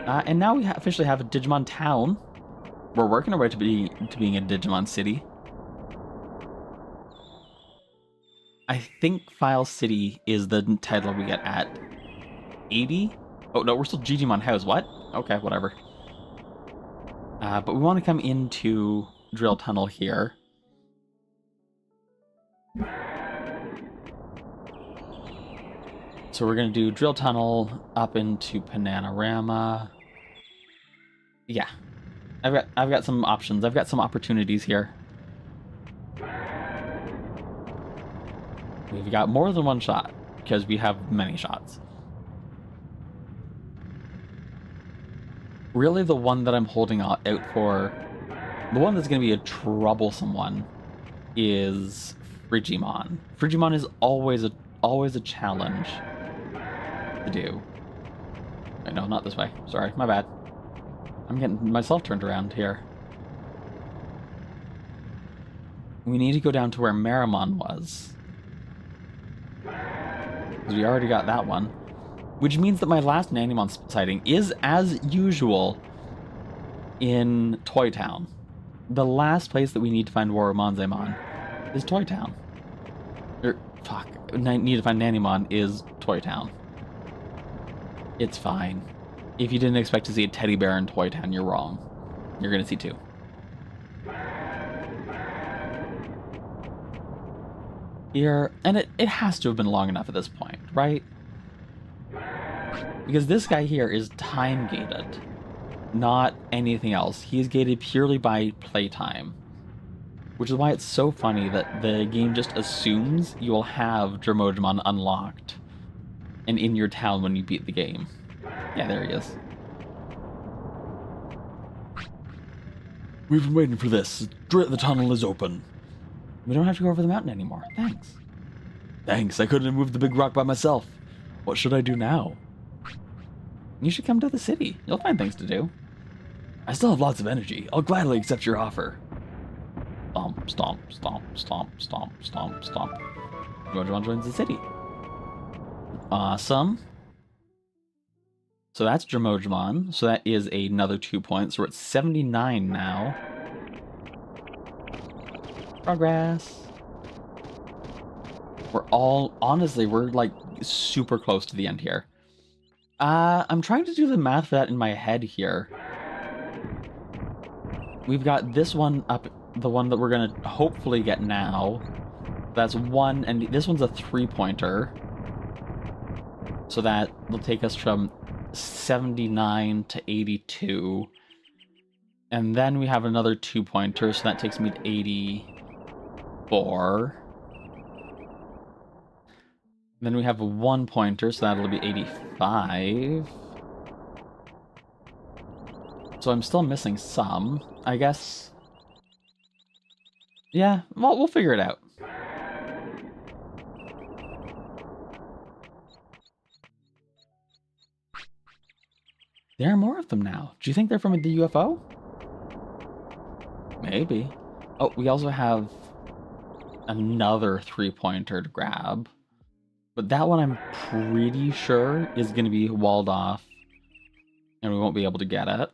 And now we officially have a Digimon town. We're working our way to being a Digimon city. I think File City is the title we get at 80. Oh no, we're still Digimon House. What? Okay, whatever. But we want to come into Drill Tunnel here. So we're gonna do Drill Tunnel up into Panorama. Yeah, I've got some options. I've got some opportunities here. We've got more than one shot because we have many shots. Really, the one that I'm holding out for, the one that's going to be a troublesome one, is Frigimon. Frigimon is always a challenge to do. Wait, no, not this way. Sorry, my bad. I'm getting myself turned around here. We need to go down to where Marimon was. Because we already got that one. Which means that my last Nanimon sighting is, as usual, in Toy Town. The last place that we need to find Waramonzemon is Toy Town. Need to find Nanimon is Toy Town. It's fine. If you didn't expect to see a teddy bear in Toy Town, you're wrong. You're gonna see two. Here, and it has to have been long enough at this point, right? Because this guy here is time gated, not anything else. He's gated purely by playtime, which is why it's so funny that the game just assumes you will have Dromojimon unlocked and in your town when you beat the game. Yeah, there he is. We've been waiting for this. The tunnel is open. We don't have to go over the mountain anymore. Thanks. Thanks, I couldn't move the big rock by myself. What should I do now? You should come to the city. You'll find things to do. I still have lots of energy. I'll gladly accept your offer. Stomp, stomp, stomp, stomp, stomp, stomp, stomp. Dromojimon joins the city. Awesome. So that's Dromojimon. So that is another 2 points. So we're at 79 now. Progress. Honestly, we're like super close to the end here. I'm trying to do the math for that in my head here. We've got this one up, the one that we're gonna hopefully get now. That's one, and this one's a 3-pointer. So that will take us from 79 to 82. And then we have another 2-pointer, so that takes me to 84. Then we have a 1-pointer, so that'll be 85. So I'm still missing some, I guess. Yeah, well, we'll figure it out. There are more of them now. Do you think they're from the UFO? Maybe. Oh, we also have another 3-pointer to grab. But that one I'm pretty sure is going to be walled off. And we won't be able to get it.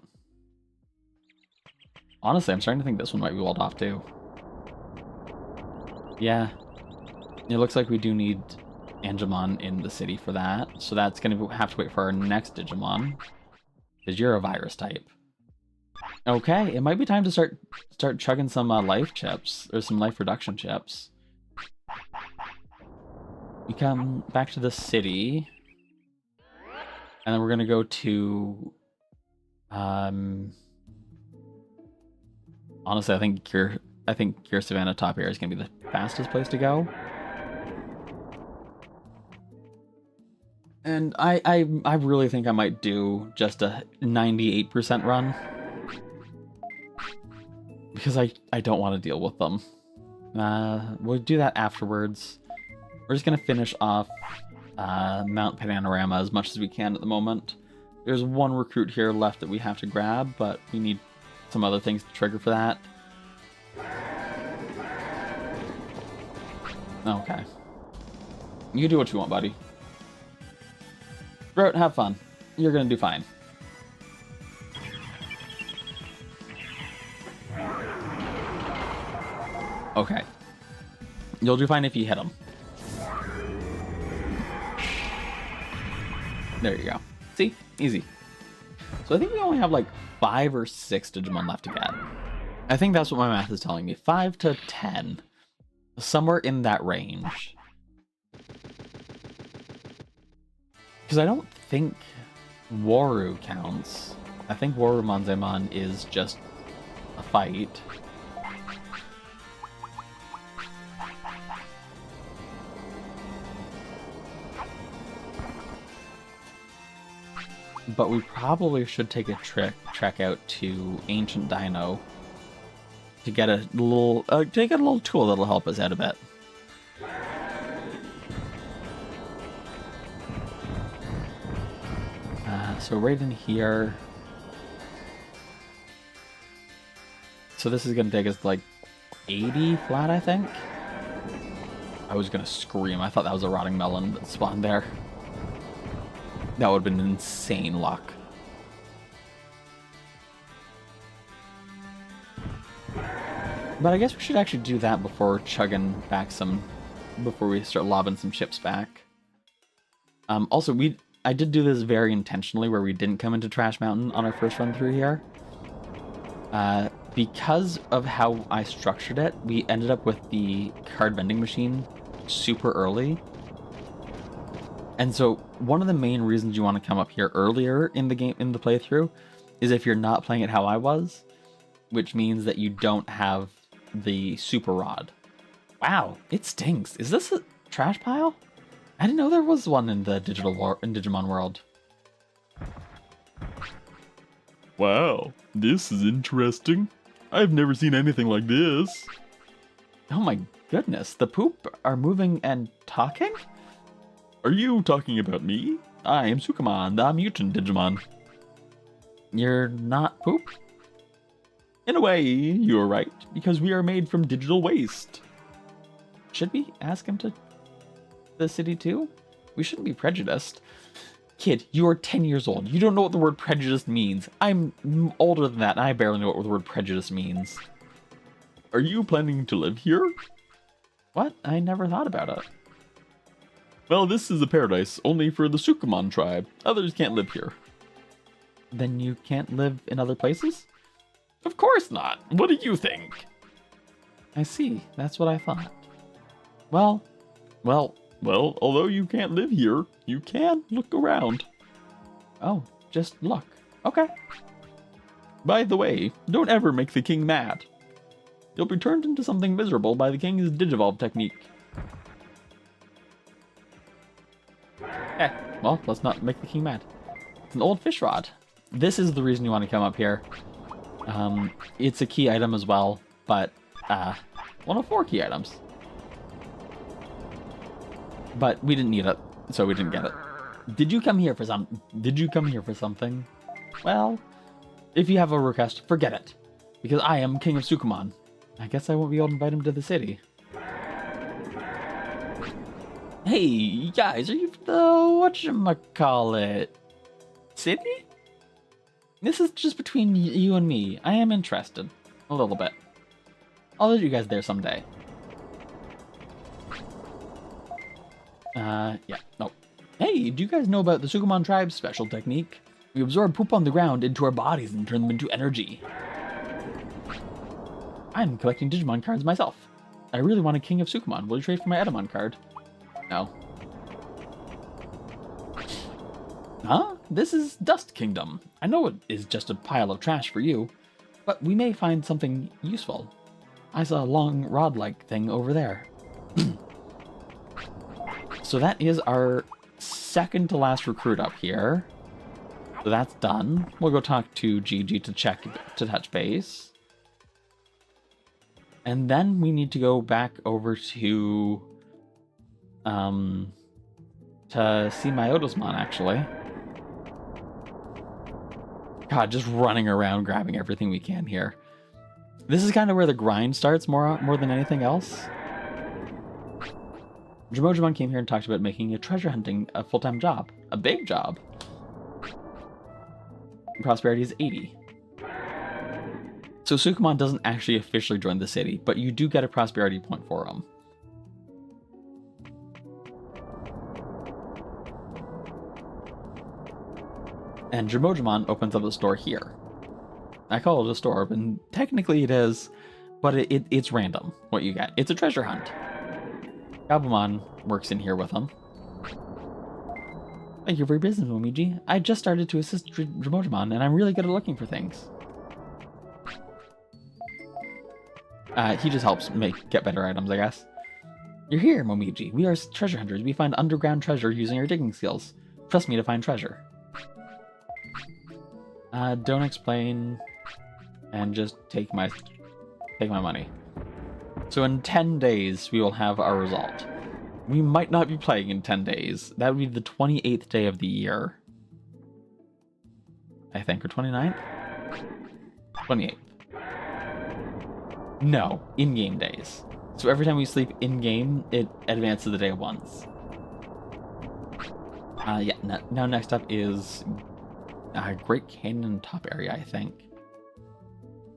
Honestly, I'm starting to think this one might be walled off too. Yeah. It looks like we do need Angemon in the city for that. So that's going to have to wait for our next Digimon. Because you're a virus type. Okay, it might be time to start chugging some life chips. Or some life reduction chips. We come back to the city. And then we're going to go to... honestly, I think Cure Savannah Top Air is going to be the fastest place to go. And I really think I might do just a 98% run. Because I don't want to deal with them. We'll do that afterwards. We're just going to finish off Mount Panorama as much as we can at the moment. There's one recruit here left that we have to grab, but we need some other things to trigger for that. Okay. You do what you want, buddy. Bro, have fun. You're gonna do fine. Okay. You'll do fine if you hit him. There you go. See? Easy. So I think we only have like 5 or 6 Digimon left to get. I think that's what my math is telling me. 5 to 10. Somewhere in that range. Because I don't think Waru counts. I think Waru Manzemon is just a fight. But we probably should take a trek out to Ancient Dino to get a little tool that'll help us out a bit. So right in here. So this is gonna take us like 80 flat, I think. I was gonna scream. I thought that was a rotting melon that spawned there. That would have been insane luck. But I guess we should actually do that before chugging back before we start lobbing some chips back. Also, I did do this very intentionally where we didn't come into Trash Mountain on our first run through here. Because of how I structured it, we ended up with the card vending machine super early. And so one of the main reasons you want to come up here earlier in the game, in the playthrough, is if you're not playing it how I was, which means that you don't have the super rod. Wow, it stinks. Is this a trash pile? I didn't know there was one in the Digimon World. Wow, this is interesting. I've never seen anything like this. Oh my goodness, the poop are moving and talking? Are you talking about me? I am Sukamon, the mutant Digimon. You're not poop? In a way, you're right, because we are made from digital waste. Should we ask him to the city too? We shouldn't be prejudiced. Kid, you are 10 years old. You don't know what the word prejudice means. I'm older than that, and I barely know what the word prejudice means. Are you planning to live here? What? I never thought about it. Well, this is a paradise only for the Sukamon tribe. Others can't live here. Then you can't live in other places? Of course not. What do you think? I see. That's what I thought. Well, although you can't live here, you can look around. Oh, just look. Okay. By the way, don't ever make the king mad. You'll be turned into something miserable by the king's Digivolve technique. Well, let's not make the king mad. It's an old fish rod. This is the reason you want to come up here. It's a key item as well, but one of 4 key items. But we didn't need it, so we didn't get it. Did you come here for something? Well, if you have a request, forget it, because I am King of Sukamon. I guess I won't be able to invite him to the city. Hey, guys, are you the whatchamacallit city? This is just between you and me. I am interested. A little bit. I'll let you guys there someday. Yeah, no. Hey, do you guys know about the Sukamon tribe's special technique? We absorb poop on the ground into our bodies and turn them into energy. I'm collecting Digimon cards myself. I really want a King of Sukamon. Will you trade for my Edamon card? No. Huh? This is Dust Kingdom. I know it is just a pile of trash for you, but we may find something useful. I saw a long rod-like thing over there. So that is our second to last recruit up here. So that's done. We'll go talk to Gigi to touch base. And then we need to go back over to see my Otosmon, actually. God, just running around grabbing everything we can here. This is kind of where the grind starts more than anything else. Jumojimon came here and talked about making treasure hunting a full-time job. A big job. Prosperity is 80. So Sukumon doesn't actually officially join the city, but you do get a prosperity point for him. And Jumojimon opens up a store here. I call it a store, and technically it is, but it's random what you get. It's a treasure hunt. Gabumon works in here with him. Thank you for your business, Momiji. I just started to assist Jumojimon, and I'm really good at looking for things. He just helps get better items, I guess. You're here, Momiji. We are treasure hunters. We find underground treasure using our digging skills. Trust me to find treasure. Don't explain, and just take my money. So in 10 days, we will have our result. We might not be playing in 10 days. That would be the 28th day of the year. I think, or 29th? 28th. No, in-game days. So every time we sleep in-game, it advances the day once. Yeah, now next up is Great Canyon top area, I think.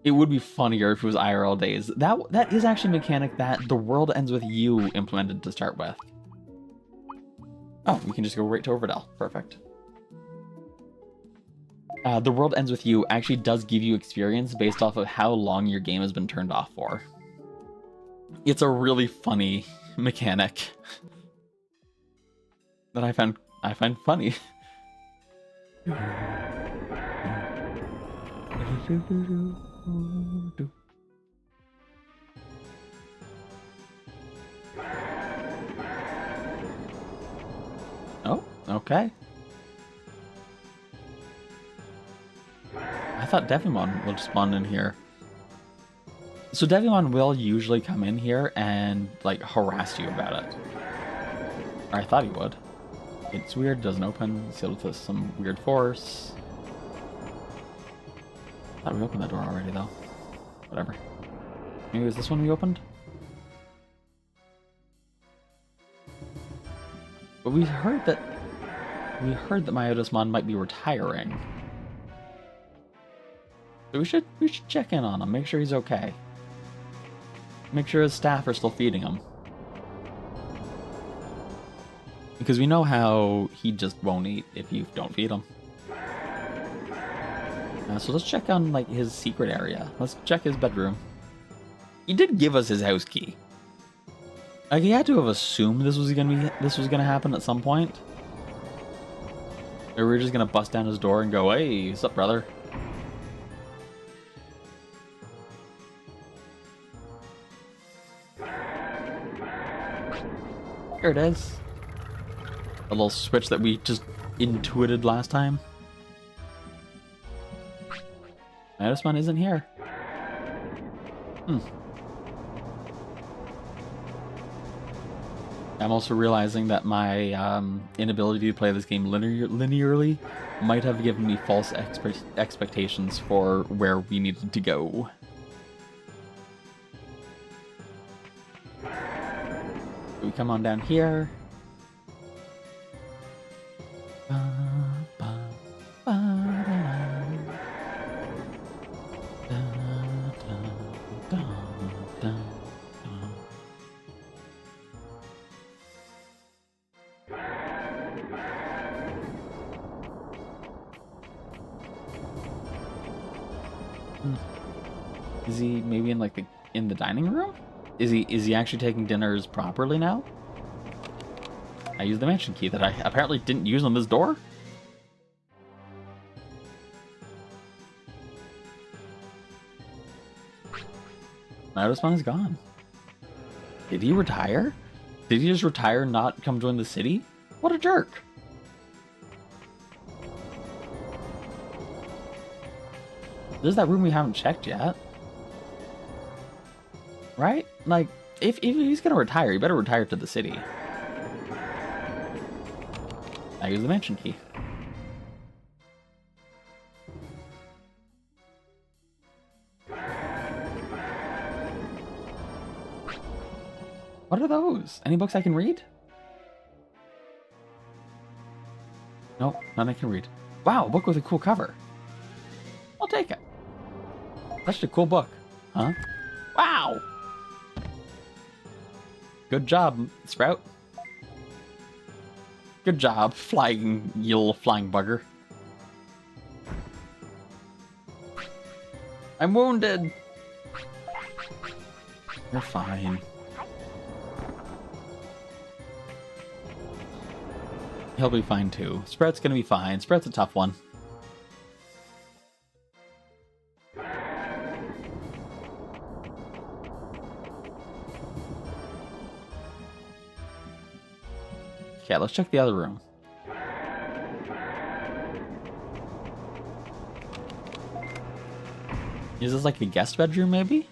It would be funnier if it was IRL days. That is actually a mechanic that The World Ends With You implemented to start with. Oh, we can just go right to Overdell. Perfect. The World Ends With You actually does give you experience based off of how long your game has been turned off for. It's a really funny mechanic that I find funny. Oh, okay. I thought Devimon would spawn in here. So Devimon will usually come in here and, like, harass you about it. Or I thought he would. It's weird, doesn't open, sealed with some weird force. I thought we opened that door already, though. Whatever. Maybe it was this one we opened? But we heard that Myotismon might be retiring. So we should check in on him, make sure he's okay. Make sure his staff are still feeding him. Because we know how he just won't eat if you don't feed him. So let's check on, like, his secret area. Let's check his bedroom. He did give us his house key. Like, he had to have assumed this was gonna happen at some point. Or we were just gonna bust down his door and go, "Hey, what's up, brother?" Here it is. A little switch that we just intuited last time. This one isn't here. I'm also realizing that my inability to play this game linearly might have given me false expectations for where we needed to go. We come on down here. Is he maybe in, like, in the dining room? Is he actually taking dinners properly now? I used the mansion key that I apparently didn't use on this door. Myotismon is gone. Did he retire? Did he just retire and not come join the city? What a jerk. There's that room we haven't checked yet. Right? Like, if he's gonna retire, he better retire to the city. I use the mansion key. What are those? Any books I can read? Nope, none I can read. Wow, a book with a cool cover. I'll take it. That's a cool book. Huh? Wow! Good job, Sprout. Good job, flying, you little flying bugger. I'm wounded! You're fine. He'll be fine too. Sprout's gonna be fine. Sprout's a tough one. Okay, let's check the other room. Is this like a guest bedroom, maybe?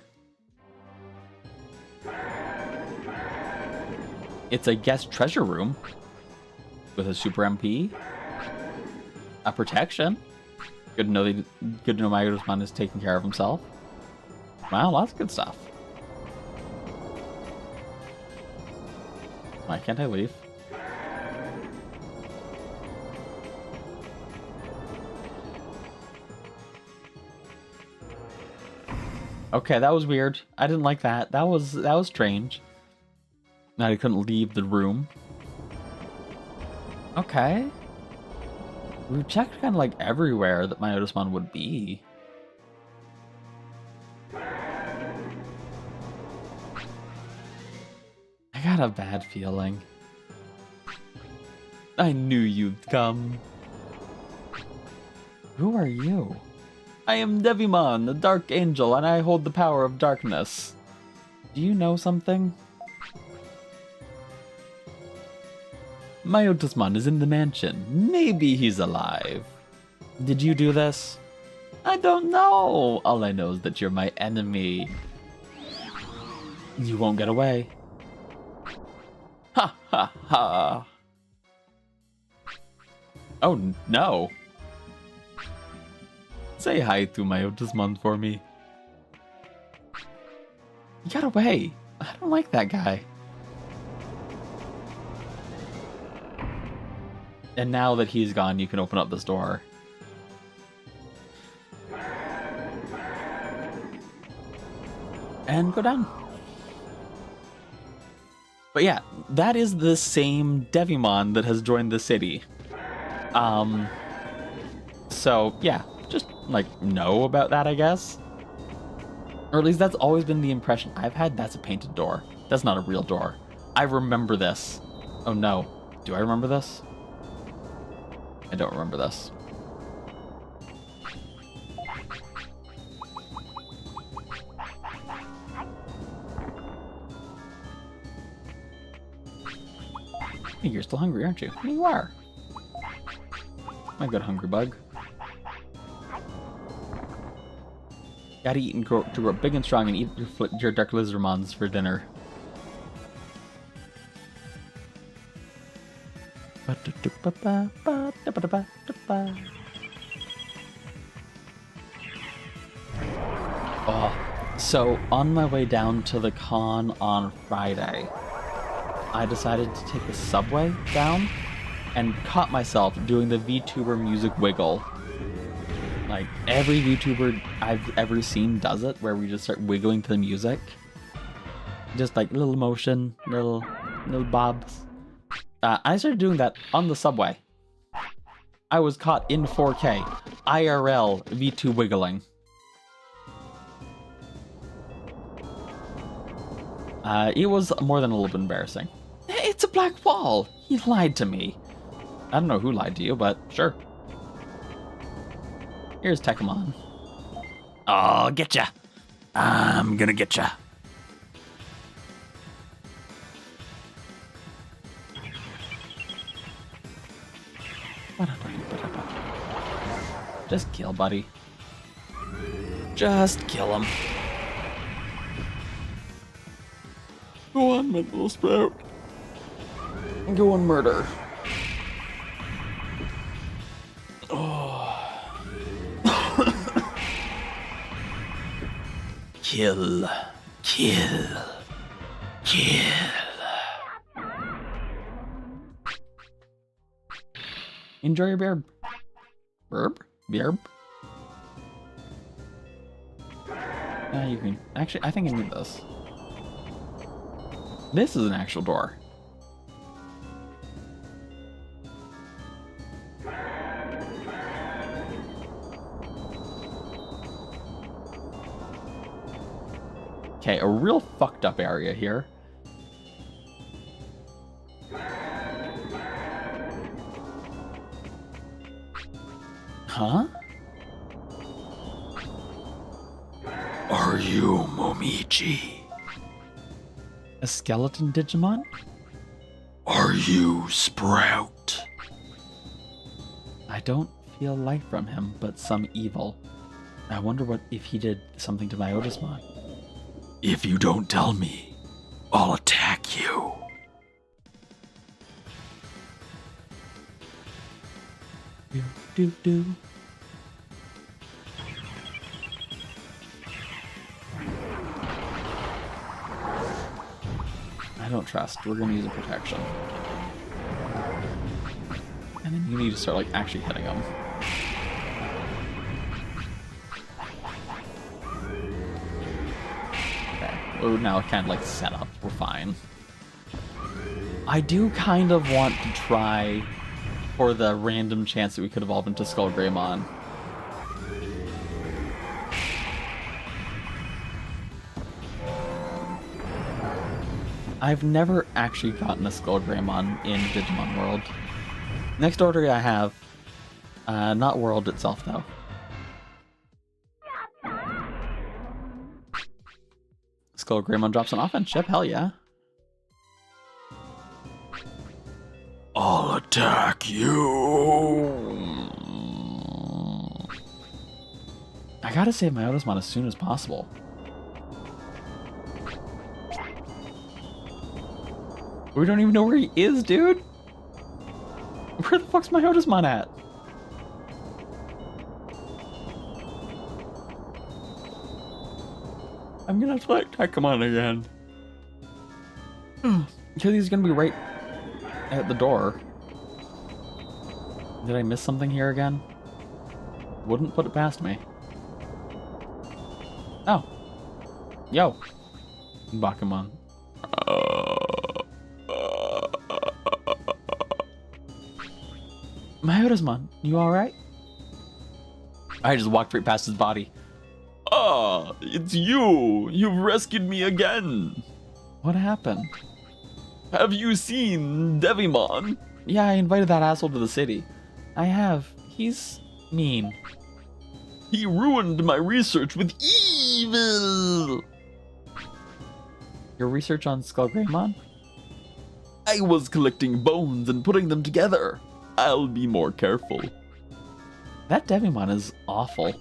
It's a guest treasure room with a super MP, a protection. Good to know Digimon is taking care of himself. Wow, lots of good stuff. Why can't I leave? Okay, that was weird. I didn't like that. That was strange. Now I couldn't leave the room. Okay. We checked kind of like everywhere that my Otismon would be. I got a bad feeling. I knew you'd come. Who are you? I am Digimon, the Dark Angel, and I hold the power of darkness. Do you know something? My Otismon is in the mansion. Maybe he's alive. Did you do this? I don't know. All I know is that you're my enemy. You won't get away. Ha ha ha. Oh no. Say hi to my Otismon for me. He got away. I don't like that guy. And now that he's gone, you can open up this door. And go down. But yeah, that is the same Digimon that has joined the city. So yeah, just like know about that, I guess. Or at least that's always been the impression I've had. That's a painted door. That's not a real door. I remember this. Oh no. Do I remember this? I don't remember this. Hey, you're still hungry, aren't you? You are. My good hungry bug. Gotta eat and grow big and strong and eat your Dark Lizardmons for dinner. Oh, so on my way down to the con on Friday, I decided to take the subway down and caught myself doing the VTuber music wiggle. Like, every VTuber I've ever seen does it, where we just start wiggling to the music. Just like little motion, little bobs. I started doing that on the subway. I was caught in 4K, IRL V2 wiggling. It was more than a little bit embarrassing. It's a black wall! He lied to me. I don't know who lied to you, but sure. Here's Tekkamon. I'll get ya. I'm gonna get ya. Just kill, buddy. Just kill him. Go on, my little Sprout. Go and murder. Oh. Kill. Kill. Kill. Enjoy your beer. Burb? Beer? You can... Actually, I think I need this. This is an actual door. Okay, a real fucked up area here. Huh? Are you Momichi? A skeleton Digimon? Are you Sprout? I don't feel light from him, but some evil. I wonder what if he did something to my Otismon. If you don't tell me, I'll attack you. Do, do, do. I don't trust. We're gonna use a protection. And then you need to start, like, actually hitting him. Okay. We're now kind of, like, set up. We're fine. I do kind of want to try for the random chance that we could evolve into Skull Greymon. I've never actually gotten a Skull Greymon in Digimon World. Next order I have, not World itself though. Skull Greymon drops an offense chip, hell yeah. I'll attack you. I gotta save my Otismon as soon as possible. We don't even know where he is, dude. Where the fuck's my Otismon at? I'm gonna have to like attack him on again. Because he's gonna be right at the door. Did I miss something here again? Wouldn't put it past me. Oh. Yo. Bakuman. My Otismon, you alright? I just walked right past his body. Ah, it's you! You've rescued me again! What happened? Have you seen Devimon? Yeah, I invited that asshole to the city. I have. He's mean. He ruined my research with evil! Your research on Skull Greymon? I was collecting bones and putting them together. I'll be more careful. That Devimon is awful.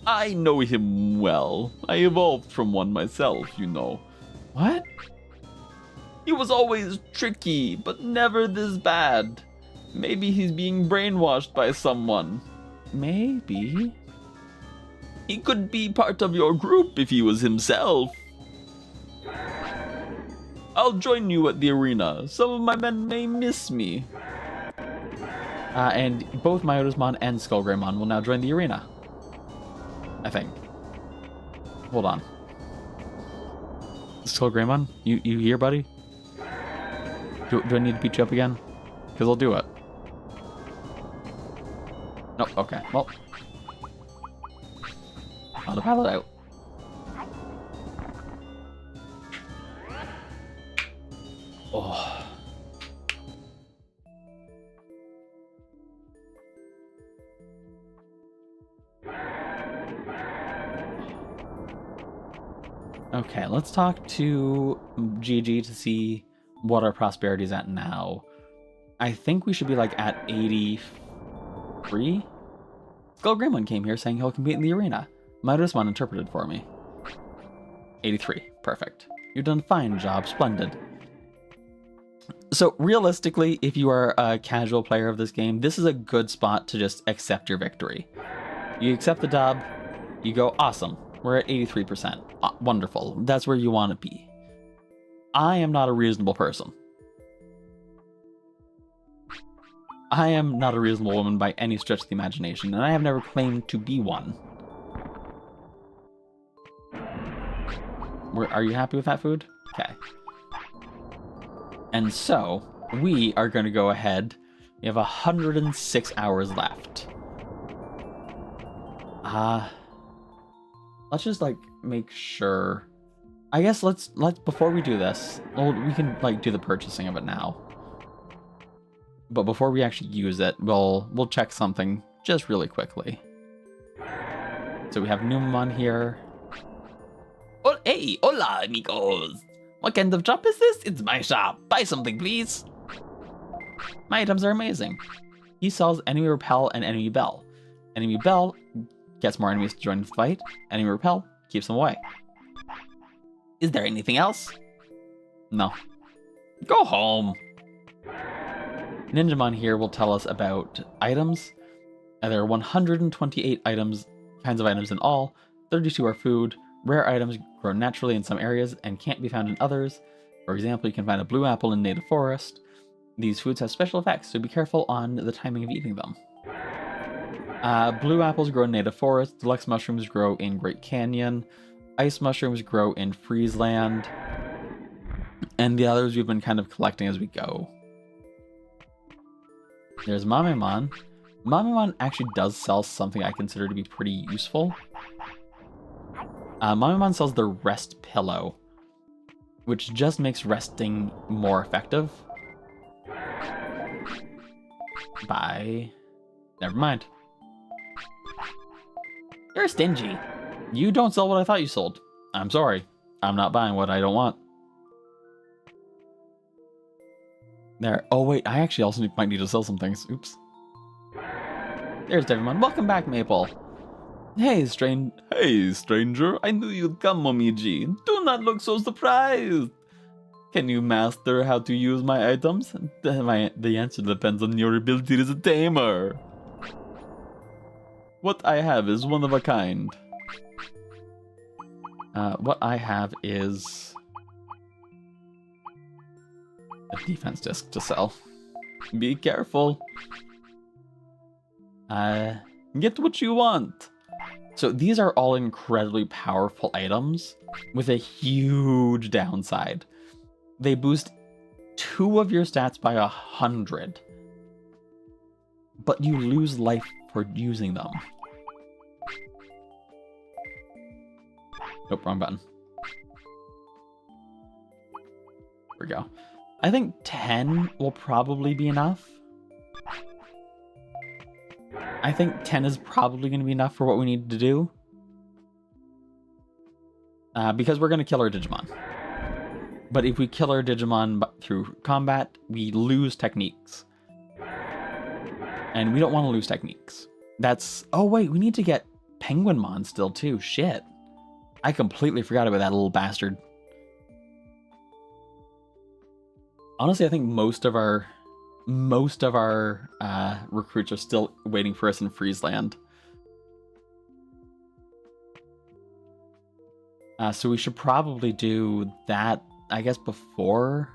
I know him well. I evolved from one myself, you know. What? He was always tricky, but never this bad. Maybe he's being brainwashed by someone. Maybe. He could be part of your group if he was himself. I'll join you at the arena. Some of my men may miss me. And both my Otismon and Skull Greymon will now join the arena. I think. Hold on. Skull Greymon, you here, buddy? Do I need to beat you up again? Because I'll do it. Nope, okay. Well. I'll paddle it out. Oh. Okay, let's talk to GG to see what our prosperity is at now. I think we should be like at 83? Skull Gremlin came here saying he'll compete in the arena. My Otismon interpreted for me. 83, perfect. You've done a fine job, splendid. So realistically, if you are a casual player of this game, this is a good spot to just accept your victory. You accept the dub, you go, awesome, we're at 83%. Wonderful, that's where you want to be. I am not a reasonable person. I am not a reasonable woman by any stretch of the imagination, and I have never claimed to be one. Are you happy with that food? Okay. And so, we are going to go ahead. We have 106 hours left. Let's just, like, make sure. I guess let's before we do this, well, we can, like, do the purchasing of it now. But before we actually use it, we'll check something just really quickly. So we have Numamon here. Oh, hey, hola, amigos. What kind of shop is this? It's my shop. Buy something, please. My items are amazing. He sells enemy repel and enemy bell. Enemy bell gets more enemies to join the fight. Enemy repel keeps them away. Is there anything else? No. Go home. Ninjamon here will tell us about items. There are 128 kinds of items in all. 32 are food. Rare items grow naturally in some areas and can't be found in others. For example, you can find a blue apple in native forest. These foods have special effects, so be careful on the timing of eating them. Blue apples grow in native forest. Deluxe mushrooms grow in Great Canyon. Ice mushrooms grow in Freezeland. And the others we've been kind of collecting as we go. There's Mamemon. Mamemon actually does sell something I consider to be pretty useful. Mamemon sells the rest pillow, which just makes resting more effective. Never mind. You're stingy. You don't sell what I thought you sold. I'm sorry. I'm not buying what I don't want. There. Oh, wait. I actually also might need to sell some things. Oops. There's Digimon. Welcome back, Maple. Hey, stranger. I knew you'd come, Momiji. Do not look so surprised. Can you master how to use my items? The answer depends on your ability as a tamer. What I have is one of a kind. What I have is a defense disc to sell. Be careful. Get what you want. So these are all incredibly powerful items with a huge downside. They boost 2 of your stats by 100, but you lose life for using them. Nope, wrong button. There we go. I think 10 will probably be enough. I think 10 is probably going to be enough for what we need to do. Because we're going to kill our Digimon. But if we kill our Digimon through combat, we lose techniques. And we don't want to lose techniques. Oh wait, we need to get Penguinmon still too. Shit. I completely forgot about that little bastard. Honestly, I think most of our recruits are still waiting for us in Freezeland. So we should probably do that, I guess, before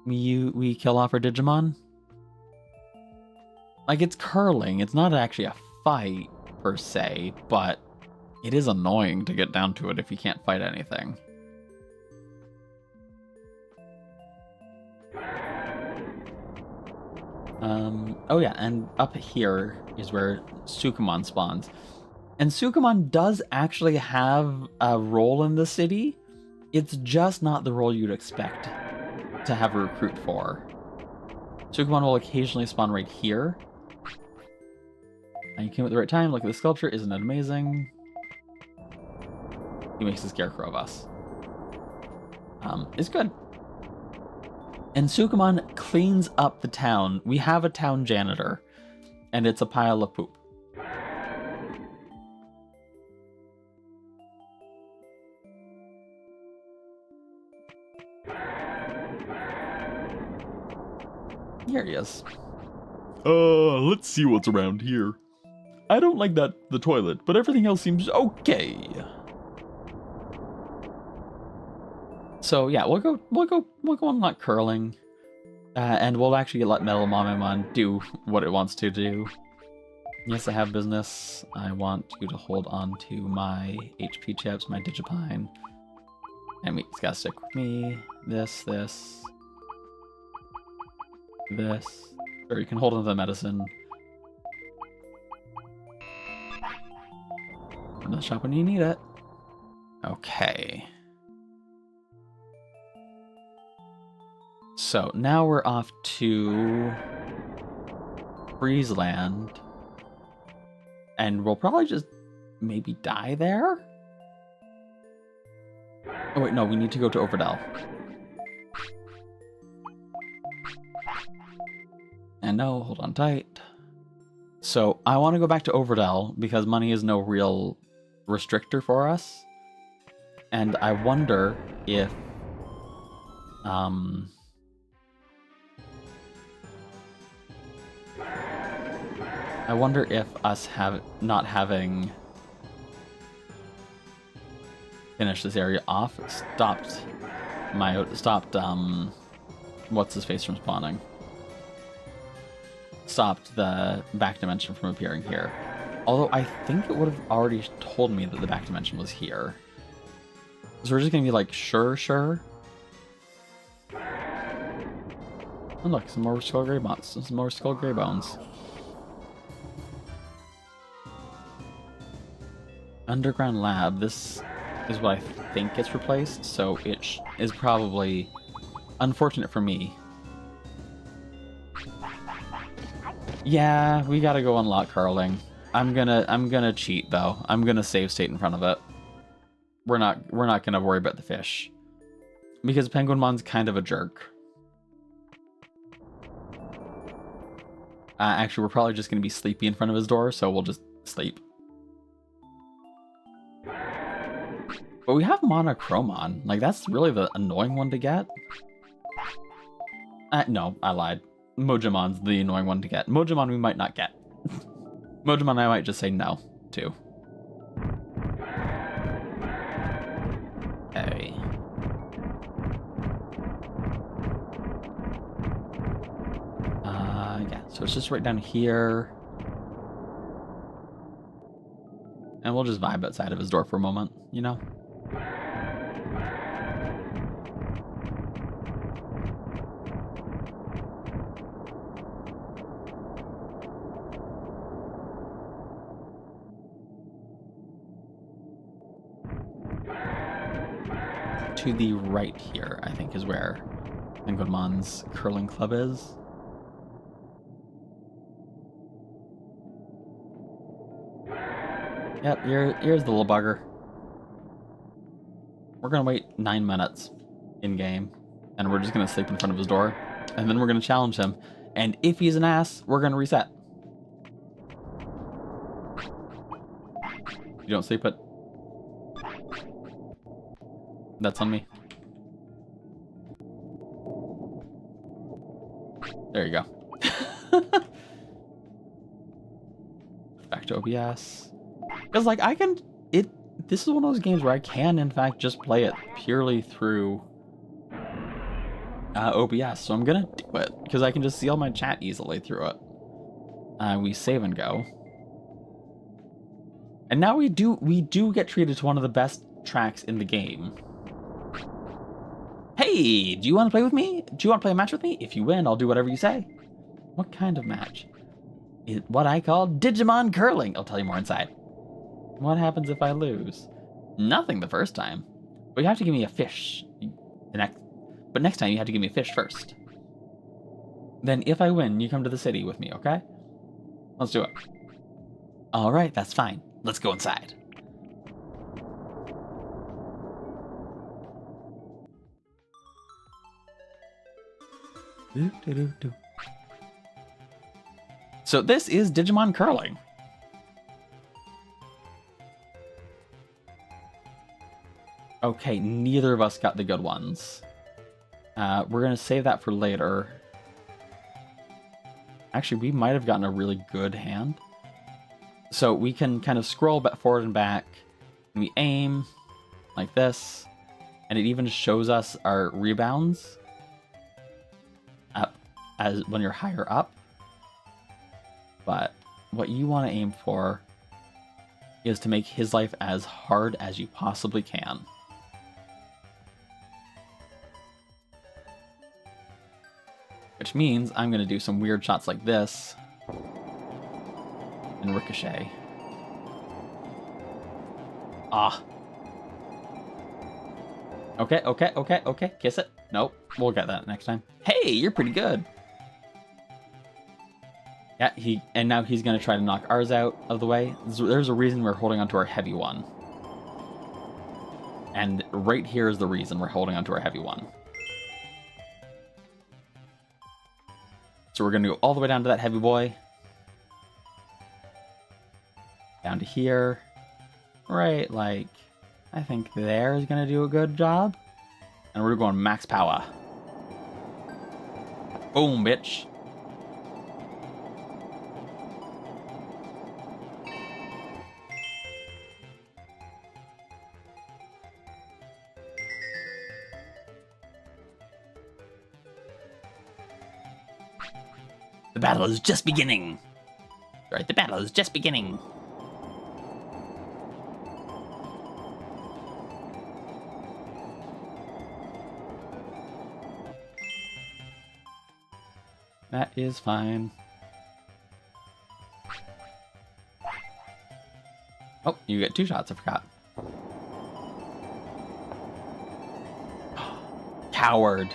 we kill off our Digimon. Like, it's curling. It's not actually a fight, per se, but it is annoying to get down to it if you can't fight anything. Oh yeah, and up here is where Sukamon spawns. And Sukamon does actually have a role in the city. It's just not the role you'd expect to have a recruit for. Sukamon will occasionally spawn right here. And you came at the right time. Look at the sculpture. Isn't it amazing? He makes a scarecrow of us. It's good. And Sukamon cleans up the town. We have a town janitor, and it's a pile of poop. Here he is. Let's see what's around here. I don't like the toilet, but everything else seems okay. So yeah, we'll go on like curling, and we'll actually let Metal Mamemon do what it wants to do. Yes, I have business. I want you to hold on to my HP chips, my Digipine. And it's gotta stick with me. This. Or you can hold on to the medicine. Go to the shop when you need it. Okay. So now we're off to Freezeland. And we'll probably just maybe die there? Oh wait, no, we need to go to Overdell. And no, hold on tight. So I want to go back to Overdell because money is no real restrictor for us. And I wonder if us not having finished this area off stopped what's his face from spawning. Stopped the back dimension from appearing here. Although I think it would have already told me that the back dimension was here. So we're just gonna be like, sure. And look, some more Skull Grey bones. Some more Skull Grey bones. Underground lab. This is what I think gets replaced, so it is probably unfortunate for me. Yeah, we gotta go unlock Carling. I'm gonna cheat though. I'm gonna save state in front of it. We're not gonna worry about the fish. Because Penguinmon's kind of a jerk. Actually, we're probably just gonna be sleepy in front of his door, so we'll just sleep. But we have Monochromon. Like, that's really the annoying one to get. No, I lied. Mojamon's the annoying one to get. Mojamon we might not get. Mojamon I might just say no to. Okay. Yeah, so it's just right down here. And we'll just vibe outside of his door for a moment, you know? To the right here, I think, is where Penguinmon's curling club is. Yep, here's the little bugger. We're gonna wait 9 minutes in-game, and we're just gonna sleep in front of his door, and then we're gonna challenge him, and if he's an ass, we're gonna reset. You don't sleep it. That's on me. There you go. Back to OBS. Because, like, this is one of those games where I can, in fact, just play it purely through OBS. So I'm gonna do it, because I can just see all my chat easily through it. We save and go. And now we do get treated to one of the best tracks in the game. Hey, do you want to play with me? Do you want to play a match with me? If you win, I'll do whatever you say. What kind of match? What I call Digimon curling. I'll tell you more inside. What happens if I lose? Nothing the first time. But you have to give me a fish. But next time you have to give me a fish first. Then if I win, you come to the city with me, okay? Let's do it. Alright, that's fine. Let's go inside. So this is Digimon curling. Okay, neither of us got the good ones. We're gonna save that for later. Actually, we might have gotten a really good hand. So we can kind of scroll back forward and back. And we aim like this, and it even shows us our rebounds up as when you're higher up. But what you want to aim for is to make his life as hard as you possibly can. Which means I'm going to do some weird shots like this. And ricochet. Ah. Okay. Kiss it. Nope. We'll get that next time. Hey, you're pretty good. Yeah, and now he's going to try to knock ours out of the way. There's a reason we're holding onto our heavy one. And right here is the reason we're holding onto our heavy one. So we're going to go all the way down to that heavy boy. Down to here. Right, like, I think there is going to do a good job. And we're going max power. Boom, bitch. The battle is just beginning. Right, the battle is just beginning. That is fine. Oh, you get 2 shots, I forgot. Coward.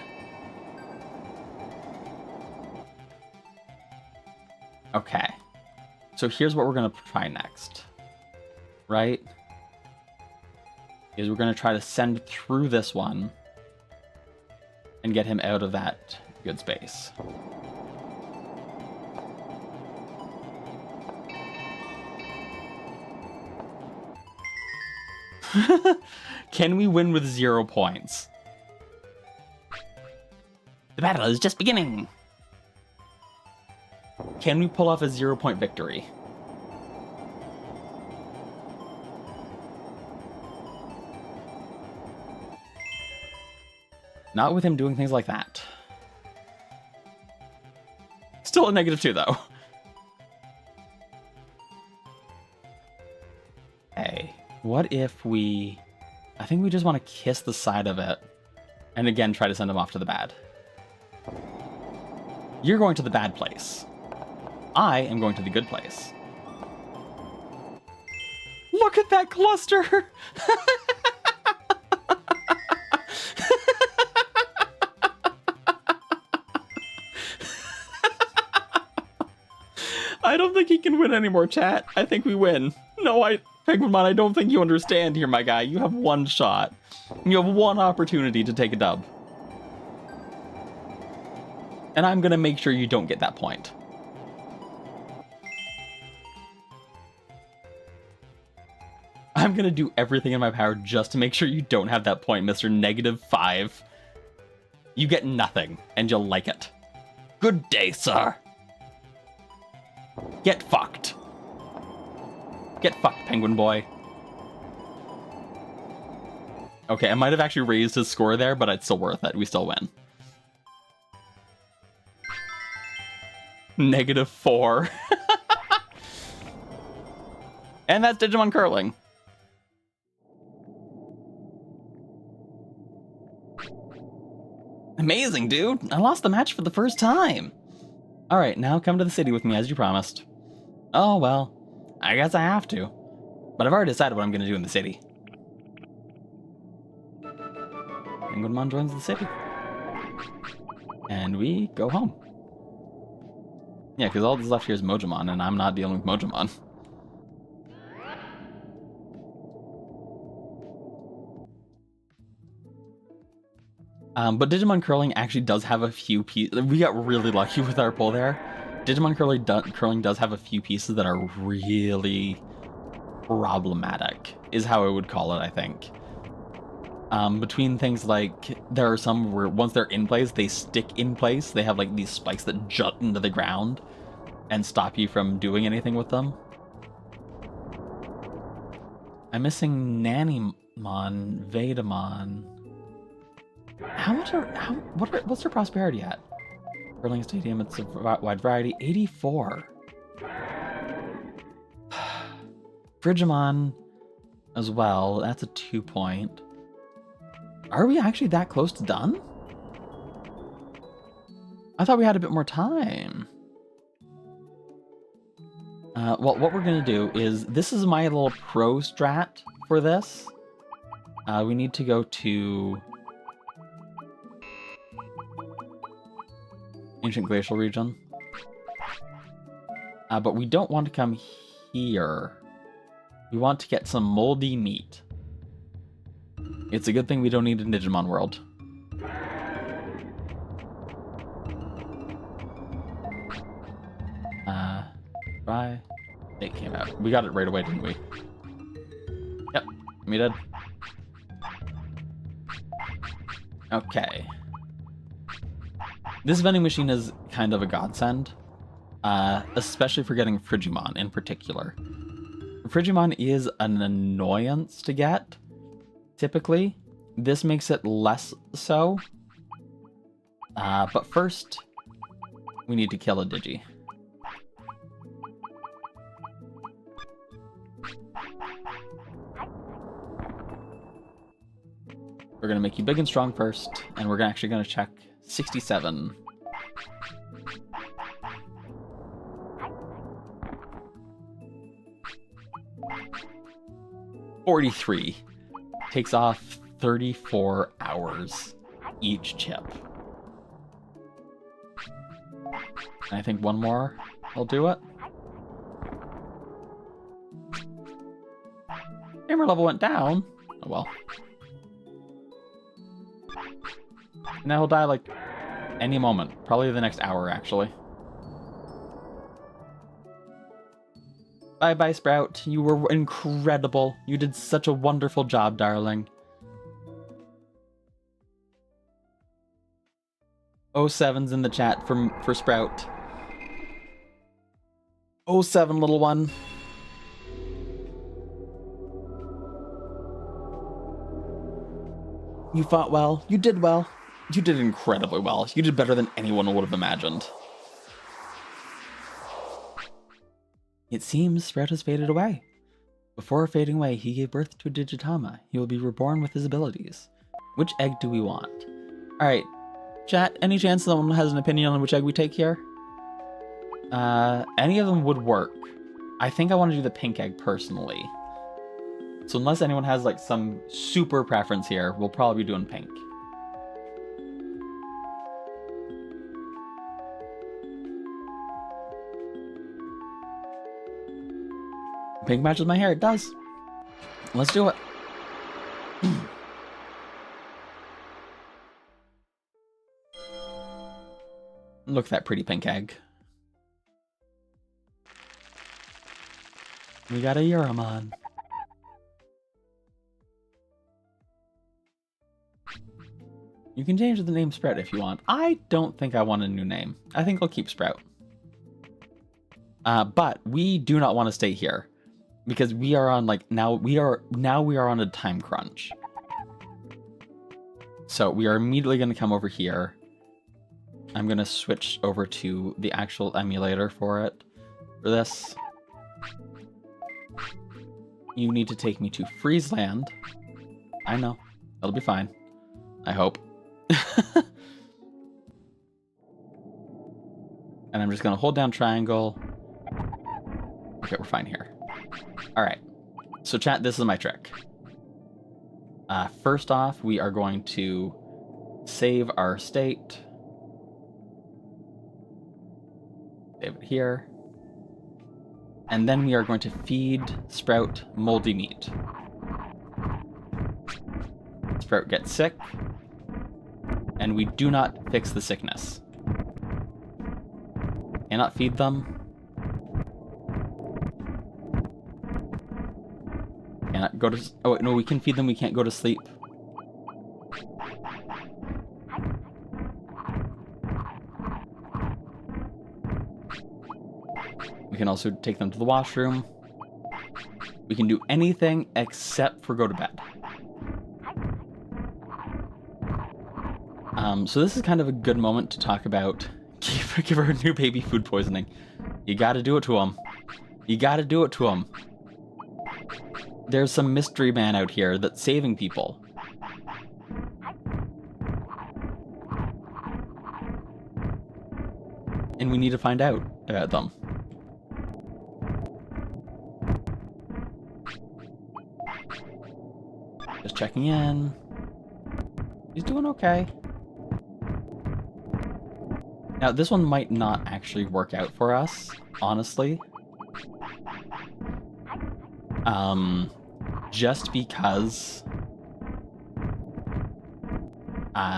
Okay. So here's what we're going to try next. Right? Is we're going to try to send through this one and get him out of that good space. Can we win with 0 points? The battle is just beginning. Can we pull off a 0-point victory? Not with him doing things like that. Still a -2 though. Hey, what if we... I think we just want to kiss the side of it. And again, try to send him off to the bad. You're going to the bad place. I am going to the good place. Look at that cluster! I don't think he can win anymore, chat. I think we win. No, Penguinmon, I don't think you understand here, my guy. You have 1 shot. You have 1 opportunity to take a dub. And I'm gonna make sure you don't get that point. I'm gonna do everything in my power just to make sure you don't have that point, Mr. -5. You get nothing, and you'll like it. Good day, sir. Get fucked. Get fucked, penguin boy. Okay, I might have actually raised his score there, but it's still worth it. We still win. -4. And that's Digimon curling. Amazing, dude. I lost the match for the first time. All right, now come to the city with me as you promised. Oh, well, I guess I have to. But I've already decided what I'm going to do in the city. Penguinmon joins the city. And we go home. Yeah, because all that's left here is Mojamon, and I'm not dealing with Mojamon. But Digimon Curling actually does have a few pieces. We got really lucky with our pull there. Digimon Curling does have a few pieces that are really problematic, is how I would call it, I think. Between things like, there are some where once they're in place, they stick in place. They have like these spikes that jut into the ground and stop you from doing anything with them. I'm missing Nannymon, Vedamon. What's their prosperity at? Curling Stadium, it's a wide variety. 84. Frigimon as well, that's a 2-point. Are we actually that close to done? I thought we had a bit more time. Well, what we're going to do is, this is my little pro strat for this. We need to go to Ancient Glacial Region. But we don't want to come here. We want to get some moldy meat. It's a good thing we don't need a Digimon World. Try. It came out. We got it right away, didn't we? Yep, we did. Okay. This vending machine is kind of a godsend, especially for getting Frigimon in particular. Frigimon is an annoyance to get, typically. This makes it less so. But first, we need to kill a Digi. We're going to make you big and strong first, and we're actually going to check 67. $43. Takes off 34 hours each chip. And I think one more will do it. Gamer level went down. Oh well. Now he'll die like any moment. Probably the next hour, actually. Bye-bye, Sprout. You were incredible. You did such a wonderful job, darling. 07's in the chat for Sprout. 07, little one. You fought well. You did well. You did incredibly well. You did better than anyone would have imagined. It seems Sprout has faded away. Before fading away, he gave birth to a Digitama. He will be reborn with his abilities. Which egg do we want? Alright, chat, any chance someone has an opinion on which egg we take here? Any of them would work. I think I want to do the pink egg personally. So unless anyone has like some super preference here, we'll probably be doing pink. Pink matches my hair, it does. Let's do it. Look at that pretty pink egg. We got a Euramon. You can change the name Sprout if you want. I don't think I want a new name. I think I'll keep Sprout. But we do not want to stay here. Because we are on like now we are on a time crunch. So we are immediately going to come over here. I'm going to switch over to the actual emulator for this. You need to take me to Friesland. I know. It'll be fine. I hope. And I'm just going to hold down triangle. Okay, we're fine here. Alright, so chat, this is my trick. First off, we are going to save our state. Save it here. And then we are going to feed Sprout moldy meat. Sprout gets sick, and we do not fix the sickness. Cannot feed them. Cannot go to... Oh, wait, no, we can feed them. We can't go to sleep. We can also take them to the washroom. We can do anything except for go to bed. So this is kind of a good moment to talk about give her new baby food poisoning. You gotta do it to him. You gotta do it to him. There's some mystery man out here that's saving people. and we need to find out about them. Just checking in. He's doing okay. Now, this one might not actually work out for us, honestly. Just because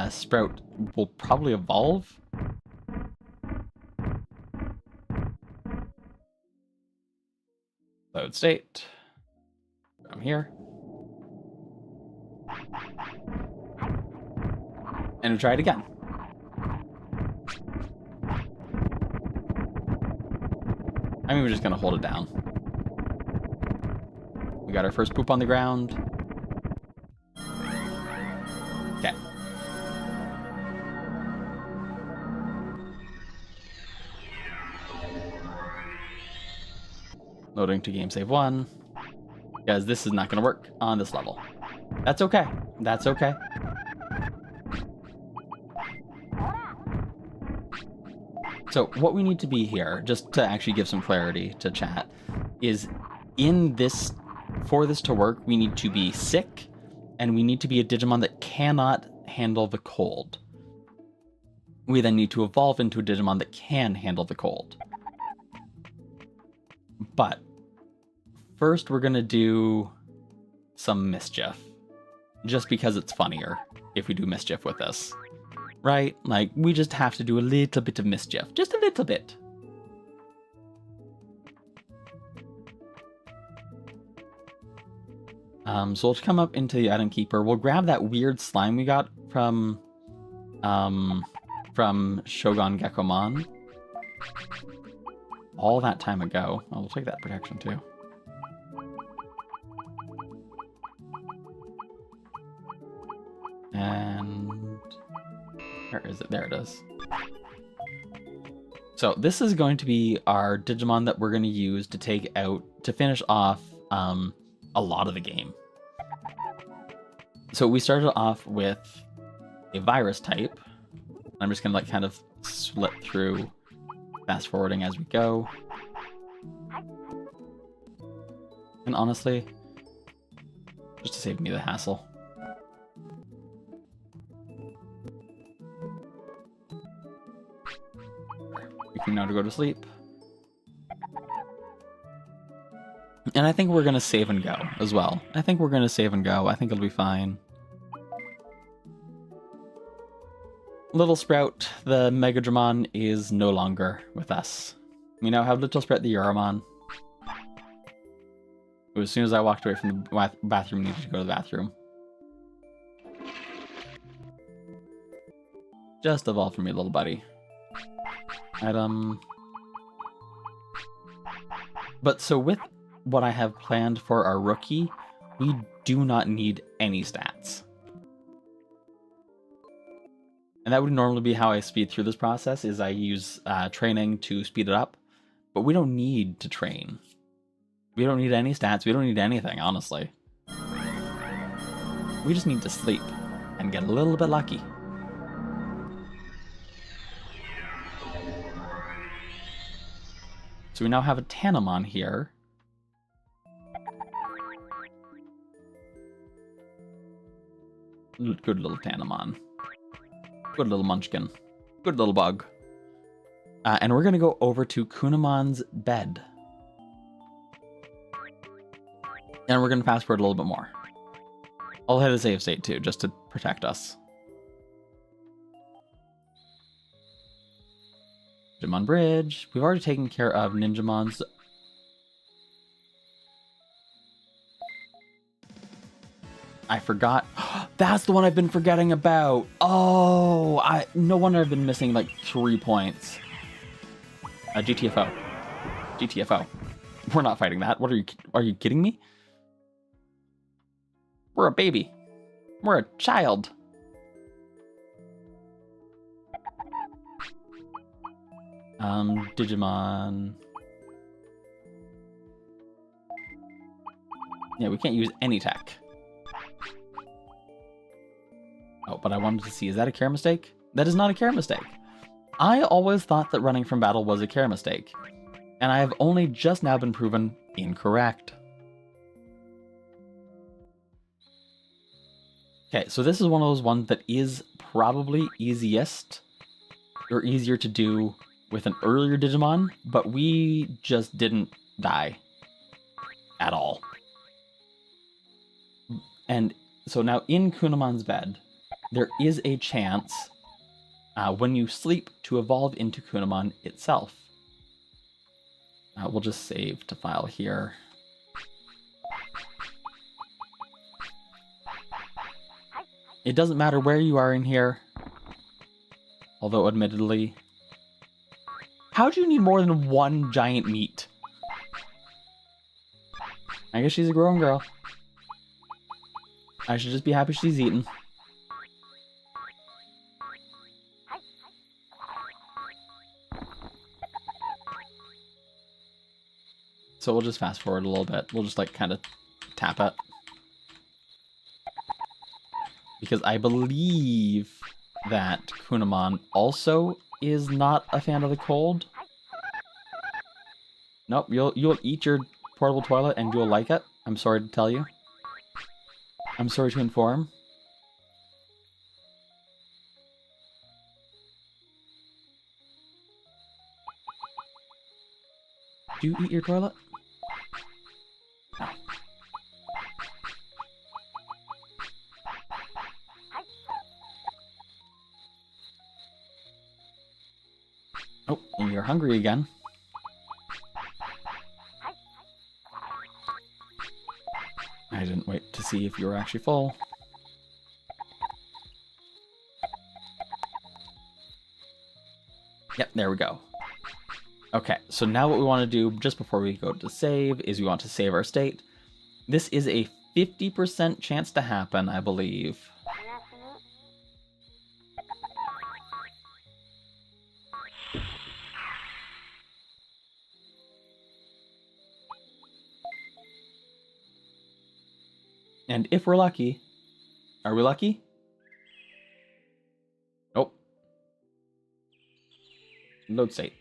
Sprout will probably evolve. Load state. I'm here. And we'll try it again. I mean, we're just gonna hold it down. We got our first poop on the ground. Okay. Loading to game save 1. Because this is not gonna work on this level. That's okay. That's okay. So what we need to be here, just to actually give some clarity to chat, is in this, for this to work, we need to be sick, and we need to be a Digimon that cannot handle the cold. We then need to evolve into a Digimon that can handle the cold. But first we're gonna do some mischief, just because it's funnier if we do mischief with this. Right? Like, we just have to do a little bit of mischief. Just a little bit. So we'll come up into the item keeper. We'll grab that weird slime we got from Shogun Gekkomon. All that time ago. Oh, we'll take that protection too. And... where is it? There it is. So this is going to be our Digimon that we're going to use to take out, to finish off a lot of the game. So we started off with a virus type. I'm just going to like kind of split through, fast forwarding as we go. And honestly, just to save me the hassle. We can now go to sleep. And I think we're going to save and go as well. I think we're going to save and go. I think it'll be fine. Little Sprout, the Megadramon, is no longer with us. We now have Little Sprout the Euramon. As soon as I walked away from the bathroom, needed to go to the bathroom. Just evolve for me, little buddy. Item. But so with what I have planned for our rookie, we do not need any stats. And that would normally be how I speed through this process, is I use training to speed it up. But we don't need to train. We don't need any stats, we don't need anything, honestly. We just need to sleep and get a little bit lucky. So we now have a Tanemon here. Good little Tanemon. Good little munchkin. Good little bug. And we're going to go over to Kunamon's bed. And we're going to fast forward a little bit more. I'll hit a save state too, just to protect us. Digimon Bridge. We've already taken care of Ninjamon's. I forgot. That's the one I've been forgetting about. Oh, no wonder I've been missing like 3 points. GTFO. GTFO. We're not fighting that. What are you kidding me? We're a baby. We're a child. Digimon. Yeah, we can't use any tech. Oh, but I wanted to see, is that a care mistake? That is not a care mistake. I always thought that running from battle was a care mistake, and I have only just now been proven incorrect. Okay, so this is one of those ones that is probably easiest, or easier to do with an earlier Digimon, but we just didn't die at all. And so now in Kunamon's bed, there is a chance when you sleep to evolve into Kunamon itself. We'll just save to file here. It doesn't matter where you are in here, although admittedly... How do you need more than one giant meat? I guess she's a grown girl. I should just be happy she's eaten. So we'll just fast forward a little bit. We'll just like kind of tap it. Because I believe that Kunamon also is not a fan of the cold. Nope, you'll eat your portable toilet and you'll like it. I'm sorry to tell you. I'm sorry to inform. Do you eat your toilet? No. Oh, and you're hungry again. I didn't wait to see if you were actually full. Yep, there we go. Okay, so now what we want to do just before we go to save is we want to save our state. This is a 50% chance to happen, I believe. And if we're lucky, are we lucky? Nope. Load state.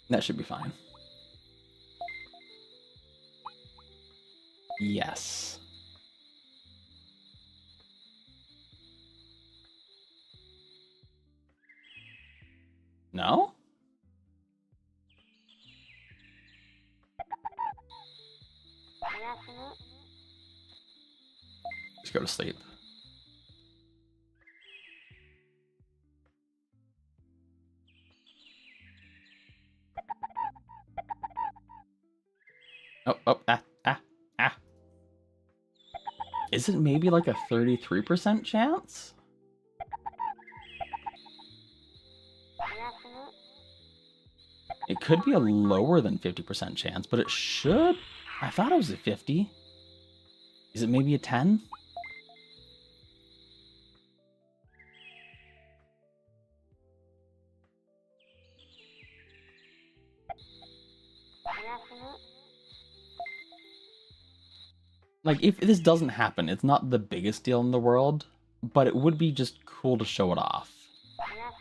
That should be fine. Yes. No? Just go to sleep. Oh, ah. Is it maybe like a 33% chance? It could be a lower than 50% chance, but it should... I thought it was a 50. Is it maybe a 10? Like, if this doesn't happen, it's not the biggest deal in the world, but it would be just cool to show it off.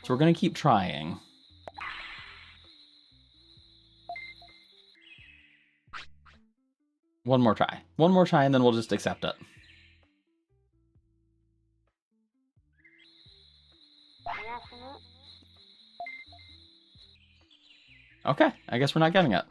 So we're gonna keep trying. One more try. One more try, and then we'll just accept it. Okay, I guess we're not getting it.